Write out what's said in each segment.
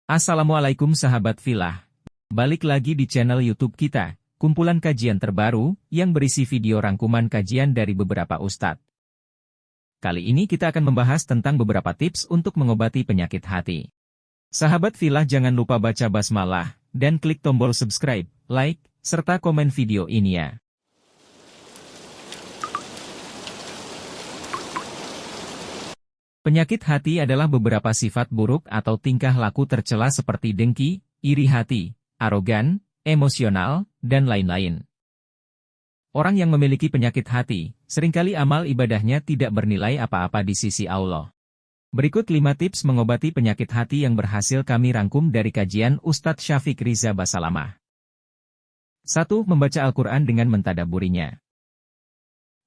Assalamualaikum sahabat Filah. Balik lagi di channel YouTube kita, kumpulan kajian terbaru yang berisi video rangkuman kajian dari beberapa ustadz. Kali ini kita akan membahas tentang beberapa tips untuk mengobati penyakit hati. Sahabat Filah jangan lupa baca basmalah dan klik tombol subscribe, like, serta komen video ini ya. Penyakit hati adalah beberapa sifat buruk atau tingkah laku tercela seperti dengki, iri hati, arogan, emosional, dan lain-lain. Orang yang memiliki penyakit hati, seringkali amal ibadahnya tidak bernilai apa-apa di sisi Allah. Berikut 5 tips mengobati penyakit hati yang berhasil kami rangkum dari kajian Ustadz Syafiq Riza Basalamah. 1. Membaca Al-Quran dengan mentadabburinya.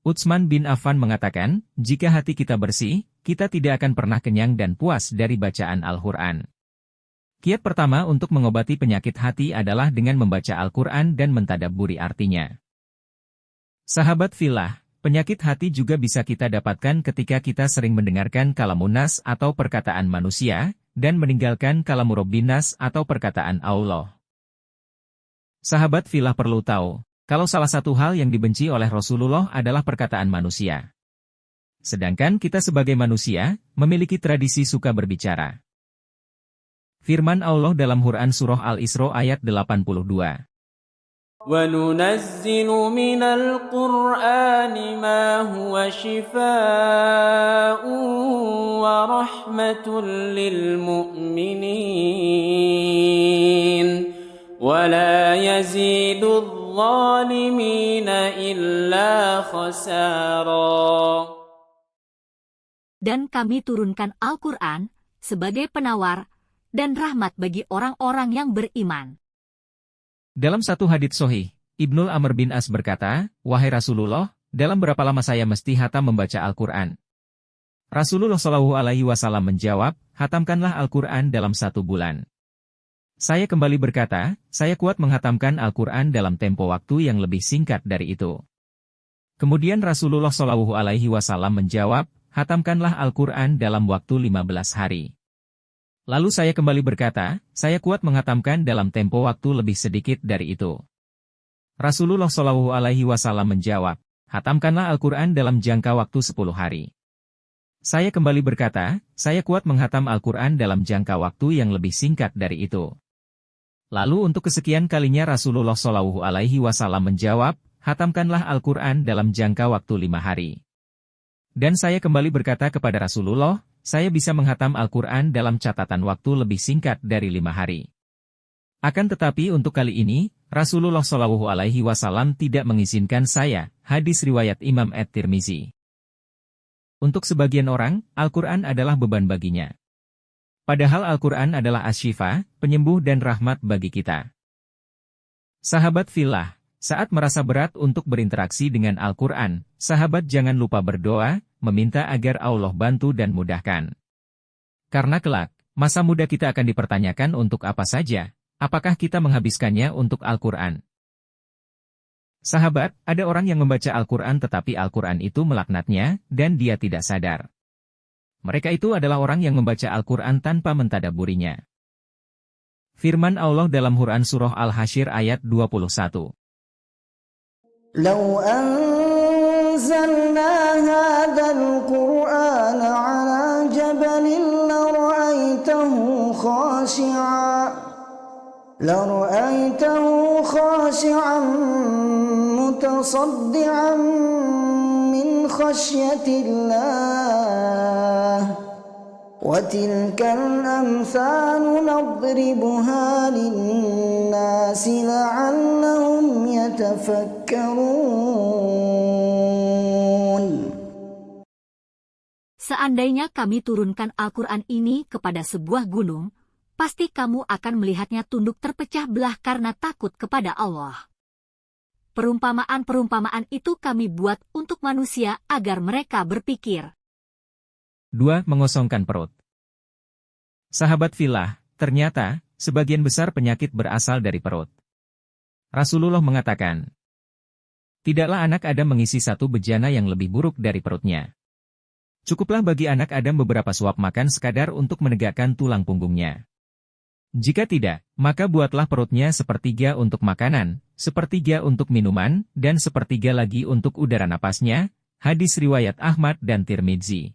Utsman bin Affan mengatakan, jika hati kita bersih, kita tidak akan pernah kenyang dan puas dari bacaan Al-Quran. Kiat pertama untuk mengobati penyakit hati adalah dengan membaca Al-Quran dan mentadabburi artinya. Sahabat Filah, penyakit hati juga bisa kita dapatkan ketika kita sering mendengarkan kalamunas atau perkataan manusia, dan meninggalkan kalamu Robbinas atau perkataan Allah. Sahabat Filah perlu tahu, kalau salah satu hal yang dibenci oleh Rasulullah adalah perkataan manusia. Sedangkan kita sebagai manusia, memiliki tradisi suka berbicara. Firman Allah dalam Quran Surah Al-Isra ayat 82. وَنُنَزِّلُ مِنَ الْقُرْآنِ مَا هُوَ شِفَاءٌ وَرَحْمَةٌ لِّلْمُؤْمِنِينَ وَلَا يَزِيدُ الظَّالِمِينَ إِلَّا خَسَارًا. Dan kami turunkan Al-Quran sebagai penawar dan rahmat bagi orang-orang yang beriman. Dalam satu hadits sahih, Ibnu Amr bin As berkata, "Wahai Rasulullah, dalam berapa lama saya mesti hatam membaca Al-Quran?" Rasulullah SAW menjawab, "Hatamkanlah Al-Quran dalam 1 bulan." Saya kembali berkata, "Saya kuat menghatamkan Al-Quran dalam tempo waktu yang lebih singkat dari itu." Kemudian Rasulullah SAW menjawab, "Hatamkanlah Al-Quran dalam waktu 15 hari." Lalu saya kembali berkata, "Saya kuat menghatamkan dalam tempo waktu lebih sedikit dari itu." Rasulullah SAW menjawab, "Hatamkanlah Al-Quran dalam jangka waktu 10 hari." Saya kembali berkata, "Saya kuat menghatam Al-Quran dalam jangka waktu yang lebih singkat dari itu." Lalu untuk kesekian kalinya Rasulullah SAW menjawab, "Hatamkanlah Al-Quran dalam jangka waktu 5 hari." Dan saya kembali berkata kepada Rasulullah, "Saya bisa menghatam Al-Quran dalam catatan waktu lebih singkat dari 5 hari." Akan tetapi untuk kali ini, Rasulullah SAW tidak mengizinkan saya, hadis riwayat Imam At-Tirmizi. Untuk sebagian orang, Al-Quran adalah beban baginya. Padahal Al-Quran adalah asy-syifa, penyembuh dan rahmat bagi kita. Sahabat Filah, saat merasa berat untuk berinteraksi dengan Al-Quran, sahabat jangan lupa berdoa, meminta agar Allah bantu dan mudahkan. Karena kelak, masa muda kita akan dipertanyakan untuk apa saja, apakah kita menghabiskannya untuk Al-Quran? Sahabat, ada orang yang membaca Al-Quran tetapi Al-Quran itu melaknatnya, dan dia tidak sadar. Mereka itu adalah orang yang membaca Al-Quran tanpa mentadabburinya. Firman Allah dalam Quran Surah Al-Hasyr ayat 21. لو أنزلنا هذا القرآن على جبل لرأيته خاشعا متصدعا من خشية الله وتلك الأمثال نضربها للناس لعلهم يتفكرون. Seandainya kami turunkan Al-Quran ini kepada sebuah gunung, pasti kamu akan melihatnya tunduk terpecah belah karena takut kepada Allah. Perumpamaan-perumpamaan itu kami buat untuk manusia agar mereka berpikir. 2. Mengosongkan perut. Sahabat Filah, ternyata, sebagian besar penyakit berasal dari perut. Rasulullah mengatakan, tidaklah anak Adam mengisi satu bejana yang lebih buruk dari perutnya. Cukuplah bagi anak Adam beberapa suap makan sekadar untuk menegakkan tulang punggungnya. Jika tidak, maka buatlah perutnya sepertiga untuk makanan, sepertiga untuk minuman, dan sepertiga lagi untuk udara napasnya. Hadis riwayat Ahmad dan Tirmidzi.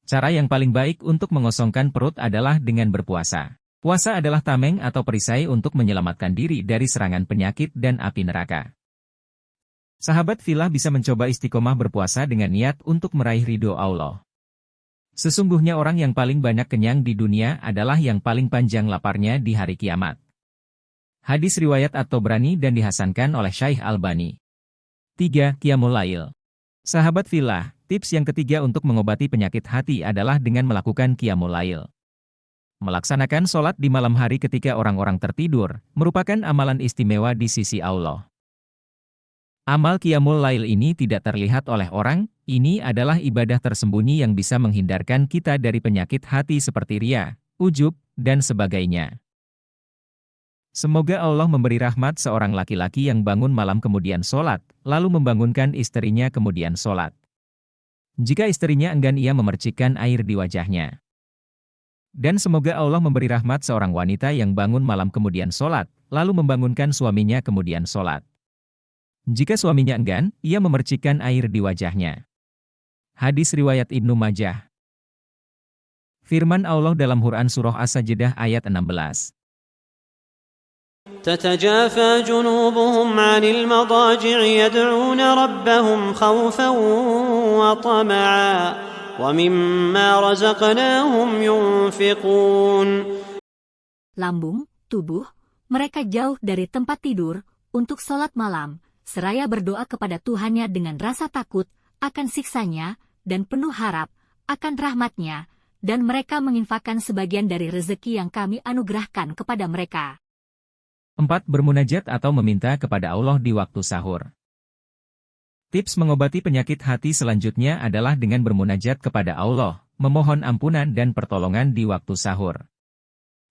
Cara yang paling baik untuk mengosongkan perut adalah dengan berpuasa. Puasa adalah tameng atau perisai untuk menyelamatkan diri dari serangan penyakit dan api neraka. Sahabat Filah bisa mencoba istiqomah berpuasa dengan niat untuk meraih ridho Allah. Sesungguhnya orang yang paling banyak kenyang di dunia adalah yang paling panjang laparnya di hari kiamat. Hadis riwayat At-Tabrani dan dihasankan oleh Syaikh Albani. 3. Qiyamul Lail. Sahabat Filah, tips yang ketiga untuk mengobati penyakit hati adalah dengan melakukan Qiyamul Lail. Melaksanakan sholat di malam hari ketika orang-orang tertidur, merupakan amalan istimewa di sisi Allah. Amal Qiyamul Lail ini tidak terlihat oleh orang, ini adalah ibadah tersembunyi yang bisa menghindarkan kita dari penyakit hati seperti riya, ujub, dan sebagainya. Semoga Allah memberi rahmat seorang laki-laki yang bangun malam kemudian sholat, lalu membangunkan istrinya kemudian sholat. Jika istrinya enggan, ia memercikkan air di wajahnya. Dan semoga Allah memberi rahmat seorang wanita yang bangun malam kemudian sholat, lalu membangunkan suaminya kemudian sholat. Jika suaminya enggan, ia memercikkan air di wajahnya. Hadis riwayat Ibnu Majah. Firman Allah dalam Quran Surah As-Sajdah ayat 16. تتجافى جنوبهم عن المضاجع يدعون ربهم خوفا وطمعا ومما رزقناهم ينفقون. Lambung, tubuh, mereka jauh dari tempat tidur untuk sholat malam, seraya berdoa kepada Tuhannya dengan rasa takut akan siksanya dan penuh harap akan rahmatnya, dan mereka menginfakkan sebagian dari rezeki yang kami anugerahkan kepada mereka. 4. Bermunajat atau meminta kepada Allah di waktu sahur. Tips mengobati penyakit hati selanjutnya adalah dengan bermunajat kepada Allah, memohon ampunan dan pertolongan di waktu sahur.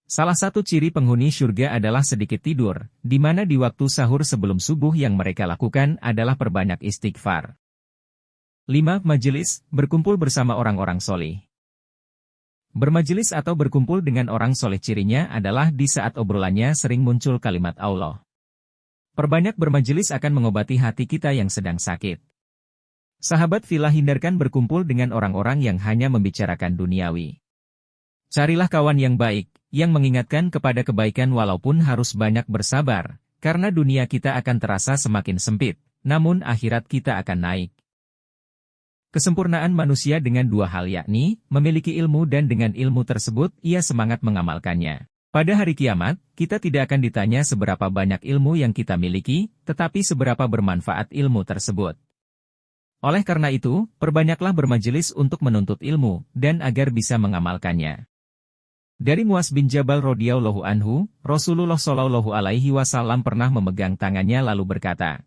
Salah satu ciri penghuni surga adalah sedikit tidur, di mana di waktu sahur sebelum subuh yang mereka lakukan adalah perbanyak istighfar. 5. Majelis, berkumpul bersama orang-orang soleh. Bermajelis atau berkumpul dengan orang soleh cirinya adalah di saat obrolannya sering muncul kalimat Allah. Perbanyak bermajelis akan mengobati hati kita yang sedang sakit. Sahabat Filah, hindarkan berkumpul dengan orang-orang yang hanya membicarakan duniawi. Carilah kawan yang baik, yang mengingatkan kepada kebaikan walaupun harus banyak bersabar, karena dunia kita akan terasa semakin sempit, namun akhirat kita akan naik. Kesempurnaan manusia dengan dua hal, yakni memiliki ilmu, dan dengan ilmu tersebut ia semangat mengamalkannya. Pada hari kiamat, kita tidak akan ditanya seberapa banyak ilmu yang kita miliki, tetapi seberapa bermanfaat ilmu tersebut. Oleh karena itu, perbanyaklah bermajelis untuk menuntut ilmu, dan agar bisa mengamalkannya. Dari Muaz bin Jabal radhiyallahu anhu, Rasulullah shallallahu alaihi wasallam pernah memegang tangannya lalu berkata,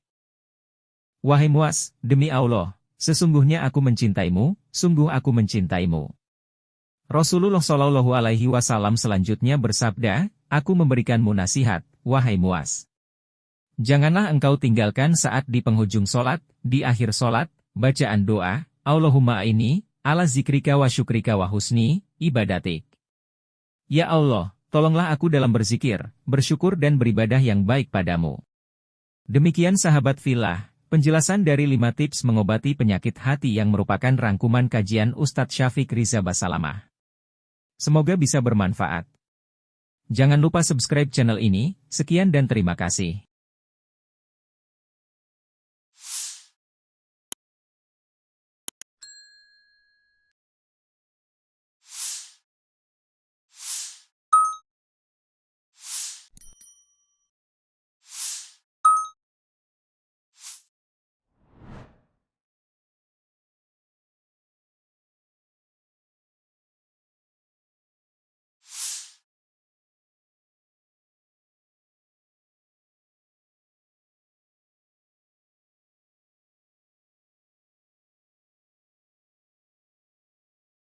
"Wahai Muaz, demi Allah, sesungguhnya aku mencintaimu, sungguh aku mencintaimu." Rasulullah Shallallahu Alaihi Wasallam selanjutnya bersabda, "Aku memberikanmu nasihat, wahai Muaz. Janganlah engkau tinggalkan saat di penghujung solat, di akhir solat, bacaan doa, Allahumma ini, ala zikrika wa syukrika wa husni, ibadatik. Ya Allah, tolonglah aku dalam berzikir, bersyukur dan beribadah yang baik padamu." Demikian sahabat Filah, penjelasan dari 5 tips mengobati penyakit hati yang merupakan rangkuman kajian Ustadz Syafiq Riza Basalamah. Semoga bisa bermanfaat. Jangan lupa subscribe channel ini. Sekian dan terima kasih.